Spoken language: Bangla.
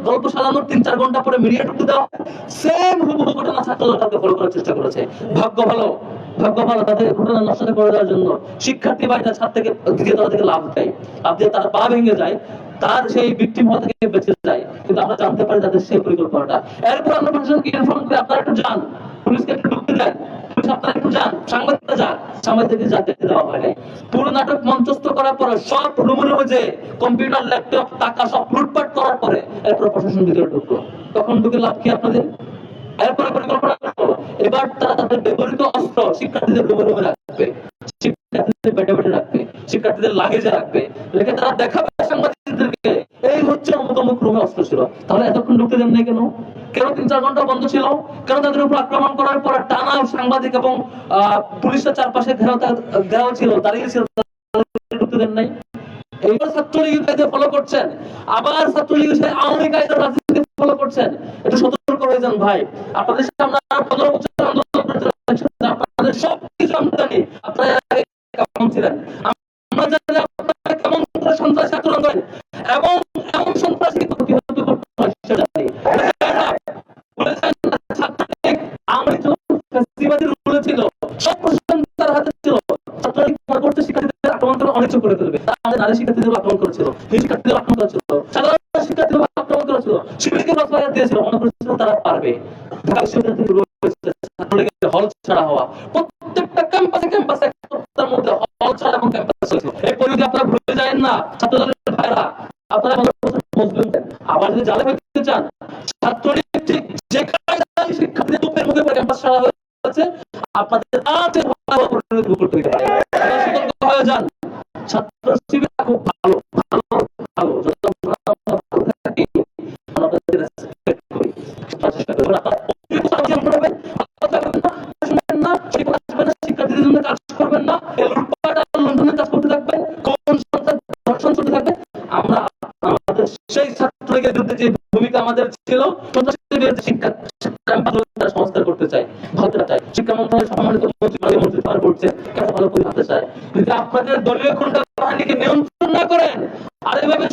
গল্প সাজানোর 3-4 ঘন্টা পরে মিডিয়া টুকু দেওয়া, সেম হুবহু ঘটনা ছাত্ররা তাকে ফলো করার চেষ্টা করেছে। ভাগ্য ভালো তাদের ঘটনা নষ্ট করে দেওয়ার জন্য শিক্ষার্থী বাড়িটা ছাদ থেকে দ্বিতীয় তলা থেকে লাভ দেয়, লাভ দিয়ে তার পা ভেঙে যায়, তার সেই ভিকটিম হওয়া থেকে বেঁচে যায়। কিন্তু আমরা জানতে পারি তাদের সেই পরিকল্পনাটা। এরপর আমরা প্রশাসনকে ইনফর্ম করে আপনারা একটু যান, পুলিশকে একটু ঢুকতে দেন, আপনারা একটু যান, সাংবাদিকরা যান, সাংবাদিকদের যাতে দেওয়া হয় নাই। পুরো নাটক মঞ্চস্থ করার পরে সব রুমে যে কম্পিউটার ল্যাপটপ টাকা সব লুটপাট করার পরে এরপর প্রশাসন ভিতরে ঢুকলো। তখন ঢুকে লাভ কি আপনাদের? এরপরে পরিকল্পনা করলো এবার তারা তাদের ব্যবহৃত অস্ত্র শিক্ষার্থীদের রুমে রাখবে, শিক্ষার্থীদের পেটে রাখবে, শিক্ষার্থীদের লাগেজে রাখবে, রেখে তারা দেখাবে সাংবাদিকদেরকে এই হচ্ছে অমুক অমুক রুমে অস্ত্র ছিল। তাহলে এতক্ষণ ঢুকতে দেন নাই কেন? কেন 3-4 ঘন্টা বন্ধ ছিল? কেন তাদের উপর আক্রমণ করার পর টানা সাংবাদিক এবং পুলিশের চারপাশে ঘেরাও ছিল, দাঁড়িয়ে ছিল, ঢুকতে দেন নাই? এইবার ছাত্রলীগের কায়দা ফলো করছেন, আবার ছাত্রলীগের সাথে আওয়ামী কায়দার রাজনীতি ফলো করছেন। একটু সতর্ক হয়ে যান ভাই। আপনাদের সামনে 15 বছর আন্দোলন করতে, আপনাদের সবকিছু আমরা জানি, আপনারা কেমন ছিলেন, আমরা জানি আপনারা কেমন সন্ত্রাসী আচরণ করেন এবং এমন সন্ত্রাসী প্রতিহত করতে হয় সেটা জানি। ছিল সব প্রশাসন তার হাতে ছিল, ছাত্রলীগ করতে শিক্ষার্থীদের আক্রমণ করে অনেক কিছু করে ফেলবে। তাদের নারী শিক্ষার্থীদের আক্রমণ করেছিল, এই শিক্ষার্থীদের আক্রমণ করেছিল, সাধারণ শিক্ষার্থীদের আক্রমণ করেছিল, শিবিরকে বাঁচাইয়া দিয়েছিল, মনে করেছিল তারা পারবে। ঢাকা বিশ্ববিদ্যালয় ছাত্রলীগের হল ছাড়া হওয়া, প্রত্যেকটা ক্যাম্পাসে এক সপ্তাহের মধ্যে হল ছাড়া এবং ক্যাম্পাস চলছিল। এই পরিধি আপনারা ভুলে যায় না ছাত্রদলের ভাইরা, আপনারা আবার যদি জালে হইতে চান, ছাত্রলীগ ঠিক যে কায়দায় শিক্ষার্থীদের বুকের মুখে ক্যাম্পাস ছাড়া হয়েছে, আপনাদের কাছে করতে হতে পারে। সতর্ক হয়ে যান। ছাত্র শিবির খুব ভালো ভালো ভালো শিক্ষার্থীদের জন্য কাজ করবেন না, লুণ্ঠনের কাজ করতে থাকবেন, কোন ধর্ষণ চলতে থাকবে। আমরা আমাদের সেই ছাত্রলীগের বিরুদ্ধে যে ভূমিকা আমাদের ছিল, শিক্ষা সংস্কার করতে চাই, ভাবতে চাই, শিক্ষা মন্ত্রণালয় সম্মানিত মন্ত্রী পার করছে, ভালো করে ভাবতে চাই। যদি আপনাদের দলীয় গুন্ডা বাহিনীকে নিয়ন্ত্রণ না করেন আর এভাবে